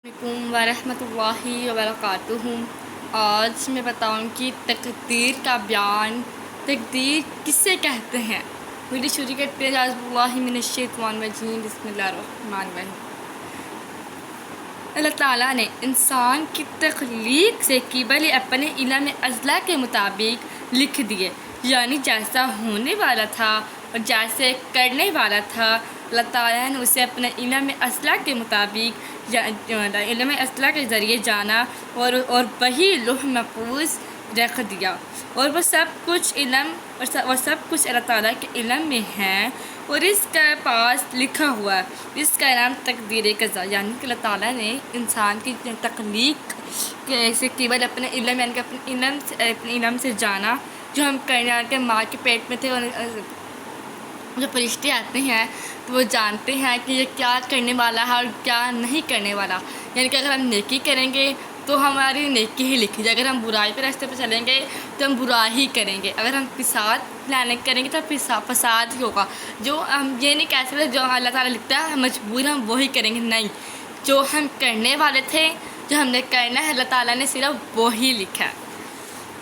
علیکم ورحمۃ اللہ وبرکاتہ۔ آج میں بتاؤں کہ تقدیر کا بیان، تقدیر کسے کہتے ہیں۔ ویڈیو شروع کرتے ہیں۔ اعوذ باللہ من الشیطان الرجیم، بسم اللہ الرحمن الرحیم۔ اللہ تعالیٰ نے انسان کی تخلیق سے قبل اپنے علم ازلی کے مطابق لکھ دیے، یعنی جیسا ہونے والا تھا اور جیسے کرنے والا تھا، اللہ تعالیٰ نے اسے اپنے علم ازلی کے مطابق علم ازلی کے ذریعے جانا اور وہی لوح محفوظ رکھ دیا، اور وہ سب کچھ اللہ تعالیٰ کے علم میں ہے اور اس کے پاس لکھا ہوا ہے۔ اس کا نام تقدیر قضا، یعنی کہ اللہ تعالیٰ نے انسان کی تخلیق سے قبل اپنے علم سے جانا، جو ہم کے ماں کے پیٹ میں تھے، اور جو فرشتے آتے ہیں تو وہ جانتے ہیں کہ یہ کیا کرنے والا ہے اور کیا نہیں کرنے والا، یعنی کہ اگر ہم نیکی کریں گے تو ہماری نیکی ہی لکھی جائے، اگر ہم برائی کے راستے پہ چلیں گے تو ہم برائی ہی کریں گے، اگر ہم فساد پلاننگ کریں گے تو فساد ہی ہوگا۔ جو ہم یہ نہیں کہہ سکتے جو اللہ تعالیٰ لکھتا ہے ہم مجبور ہم وہی کریں گے، نہیں، جو ہم کرنے والے تھے، جو ہم نے کرنا ہے، اللہ تعالیٰ نے صرف وہی لکھا ہے۔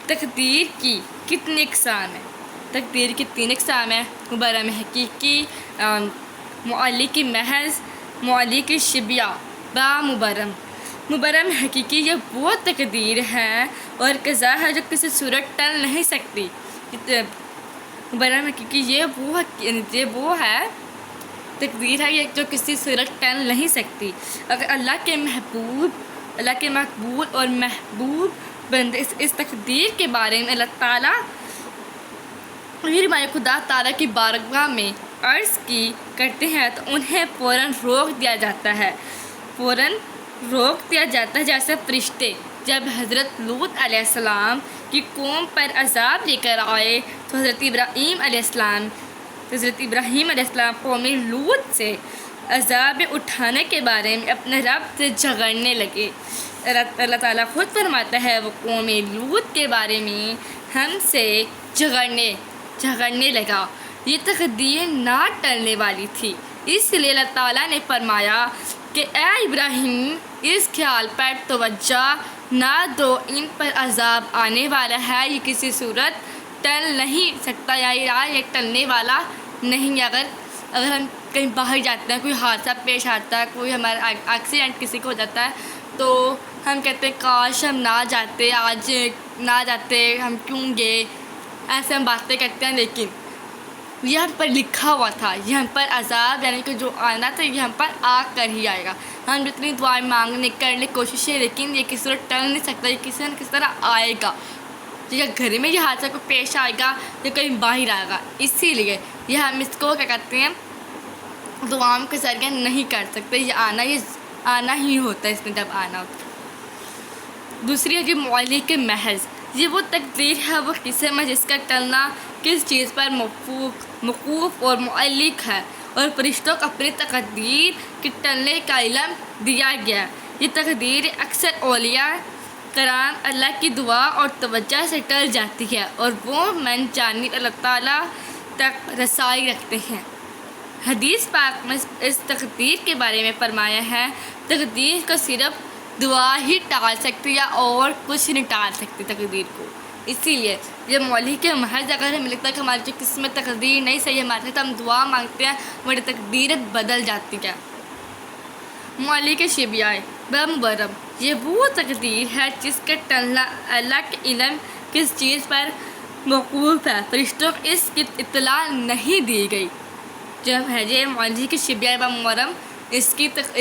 تقدیر کی کتنی اقسام ہیں؟ تقدیر کی 3 اقسام ہیں: مبرم حقیقی، معلق محض، معلق شبیہ با مبرم۔ مبرم حقیقی یہ وہ تقدیر ہے اور قضا ہے جو کسی صورت ٹل نہیں سکتی۔ مبرم حقیقی یہ وہ ہے تقدیر ہے جو کسی صورت ٹل نہیں سکتی۔ اگر اللہ کے مقبول اور محبوب بندے اس تقدیر کے بارے میں اللہ تعالیٰ خدا تعالیٰ کی بارگاہ میں عرض کی کرتے ہیں تو انہیں فوراً روک دیا جاتا ہے، جیسے فرشتے جب حضرت لوط علیہ السلام کی قوم پر عذاب لے کر آئے تو حضرت ابراہیم علیہ السلام قوم لوط سے عذاب اٹھانے کے بارے میں اپنے رب سے جھگڑنے لگے۔ اللہ تعالیٰ خود فرماتا ہے وہ قوم لوط کے بارے میں ہم سے جھگڑنے لگا، یہ تقدیر نہ ٹلنے والی تھی، اس لیے اللہ تعالیٰ نے فرمایا کہ اے ابراہیم، اس خیال پر توجہ نہ دو، ان پر عذاب آنے والا ہے، یہ کسی صورت ٹل نہیں سکتا، یا یہ ٹلنے والا نہیں۔ اگر ہم کہیں باہر جاتے ہیں، کوئی حادثہ پیش آتا ہے، کوئی ہمارا ایکسیڈنٹ کسی کو ہو جاتا ہے، تو ہم کہتے ہیں کاش ہم نہ جاتے، آج نہ جاتے، ہم کیوں گئے، ایسے ہم باتیں کرتے ہیں، لیکن یہ ہم پر لکھا ہوا تھا، یہ ہم پر عذاب یعنی کہ جو آنا تھا یہ ہم پر آ کر ہی آئے گا۔ ہم جتنی دعائیں مانگنے کرنے کی کوششیں، لیکن یہ کسی طرح ٹل نہیں سکتا، یہ کسی نہ کسی طرح آئے گا، یا گھر میں یہ حادثہ کو پیش آئے گا یا کہیں باہر آئے گا۔ اسی لیے یہ ہم اس کو کیا کہتے ہیں، دعاؤں کے ذریعے نہیں کر سکتے، یہ آنا ہی ہوتا ہے، اس نے جب آنا ہوتا ہے۔ دوسری ہے کہ معلق محض، یہ وہ تقدیر ہے، وہ قسم ہے جس کا ٹلنا کس چیز پر موقوف اور معلق ہے، اور فرشتوں کو اپنی تقدیر کے ٹلنے کا علم دیا گیا ہے۔ یہ تقدیر اکثر اولیاء کرام اللہ کی دعا اور توجہ سے ٹل جاتی ہے، اور وہ من جانب اللہ تعالیٰ تک رسائی رکھتے ہیں۔ حدیث پاک میں اس تقدیر کے بارے میں فرمایا ہے، تقدیر کو صرف دعا ہی ٹال سکتی ہے اور کچھ نہیں ٹال سکتی تقدیر کو۔ اسی لیے یہ معلق محض، اگر ہمیں لگتا ہے کہ ہماری جو قسمت تقدیر نہیں صحیح ہمارے تو ہم دعا مانگتے ہیں، ہماری تقدیر بدل جاتی ہے۔ معلق شبیہ بمبرم، یہ وہ تقدیر ہے جس کا ٹلنا اللہ کے علم کس چیز پر موقوف ہے، فرشتوں کو اس کی اطلاع نہیں دی گئی۔ جب ہے یہ معلق شبیہ بمبرم، اس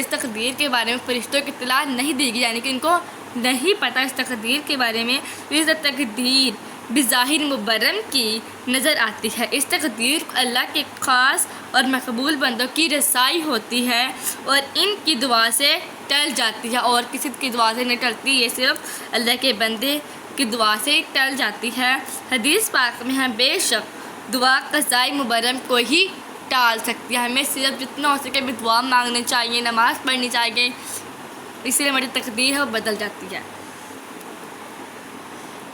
تقدیر کے بارے میں فرشتوں کی اطلاع نہیں دی گئی، یعنی کہ ان کو نہیں پتہ اس تقدیر کے بارے میں، اس تقدیر بظاہر مبرم کی نظر آتی ہے۔ اس تقدیر کو اللہ کے خاص اور مقبول بندوں کی رسائی ہوتی ہے اور ان کی دعا سے ٹل جاتی ہے، اور کسی کی دعا سے نہیں ٹلتی، یہ صرف اللہ کے بندے کی دعا سے ٹل جاتی ہے۔ حدیث پاک میں ہے بے شک دعا قضائے مبرم کو ہی ٹال سکتی ہے، ہمیں صرف جتنا ہو سکے بھی دعا مانگنی چاہیے، نماز پڑھنی چاہیے، اس لیے ہماری تقدیر ہے وہ بدل جاتی ہے۔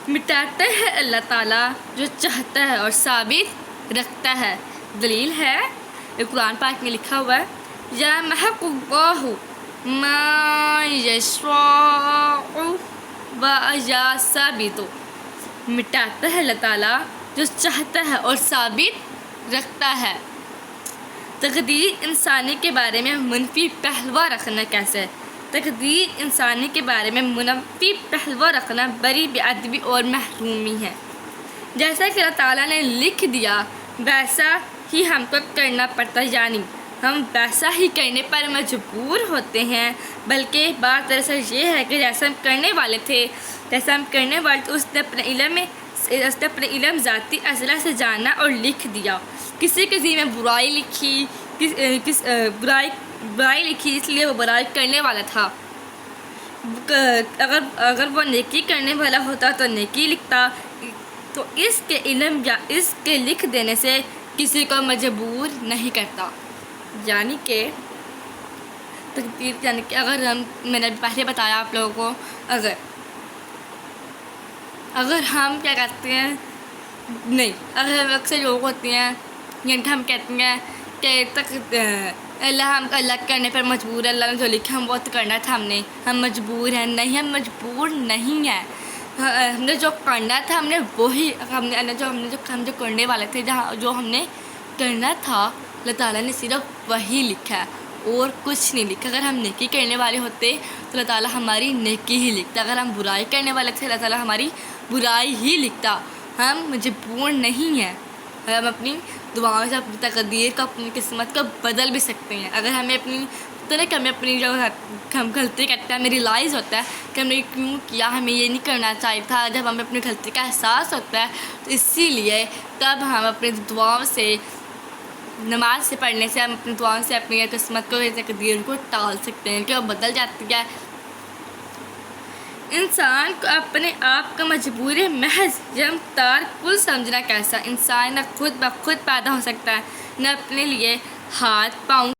مٹاتا ہے اللہ تعالیٰ جو چاہتا ہے اور ثابت رکھتا ہے۔ دلیل ہے قرآن پاک میں لکھا ہوا ہے، یا محق اللہ ما یشاء و ثابت، مٹاتا ہے اللہ تعالیٰ جو چاہتا ہے اور ثابت رکھتا ہے۔ تقدیر انسانی کے بارے میں منفی پہلو رکھنا کیسے ہے؟ تقدیر انسانی کے بارے میں منفی پہلو رکھنا بڑی بے ادبی اور محرومی ہے۔ جیسا کہ اللہ تعالیٰ نے لکھ دیا ویسا ہی ہم کو کرنا پڑتا، یعنی ہم ویسا ہی کرنے پر مجبور ہوتے ہیں، بلکہ بات دراصل یہ ہے کہ جیسا ہم کرنے والے تھے اس نے اپنے علم ذاتی ازلی سے جانا اور لکھ دیا۔ کسی ذہن میں برائی لکھی اس لیے وہ برائی کرنے والا تھا۔ اگر وہ نیکی کرنے والا ہوتا تو نیکی لکھتا، تو اس کے علم یا اس کے لکھ دینے سے کسی کو مجبور نہیں کرتا۔ یعنی کہ تقدیر، یعنی کہ میں نے پہلے بتایا آپ لوگوں کو، اگر ہم کیا کہتے ہیں، اگر ہم اکثر لوگ ہوتے ہیں یعنی ہم کہتے ہیں کہ اللہ کرنے پر مجبور ہے، اللہ نے جو لکھا ہم وہ تو کرنا تھا، ہم مجبور ہیں۔ نہیں، ہم مجبور نہیں ہیں، ہم نے جو کرنا تھا ہم جو کرنے والے تھے، جو ہم نے کرنا تھا اللہ تعالیٰ نے صرف وہی لکھا ہے اور کچھ نہیں لکھا۔ اگر ہم نیکی کرنے والے ہوتے تو اللہ تعالیٰ ہماری نیکی ہی لکھتا، اگر ہم برائی کرنے والے تھے اللہ تعالیٰ ہماری برائی ہی لکھتا۔ ہم مجبور نہیں ہیں، ہم اپنی دعاؤں سے اپنی تقدیر کو، اپنی قسمت کو بدل بھی سکتے ہیں۔ اگر ہمیں اپنی جو ہم غلطی کرتے ہیں ہمیں ریلائز ہوتا ہے کہ ہم نے کیوں کیا، ہمیں یہ نہیں کرنا چاہیے تھا، جب ہمیں اپنی غلطی کا احساس ہوتا ہے تو اسی لیے تب ہم اپنی دعاؤں سے، نماز سے پڑھنے سے، ہم اپنی دعاؤں سے اپنی قسمت کو، تقدیر کو ٹال سکتے ہیں کہ وہ بدل جاتی ہے۔ انسان کو اپنے آپ کا مجبور محض یمتار کل سمجھنا کیسا؟ انسان نہ خود بخود پیدا ہو سکتا ہے، نہ اپنے لیے ہاتھ پاؤں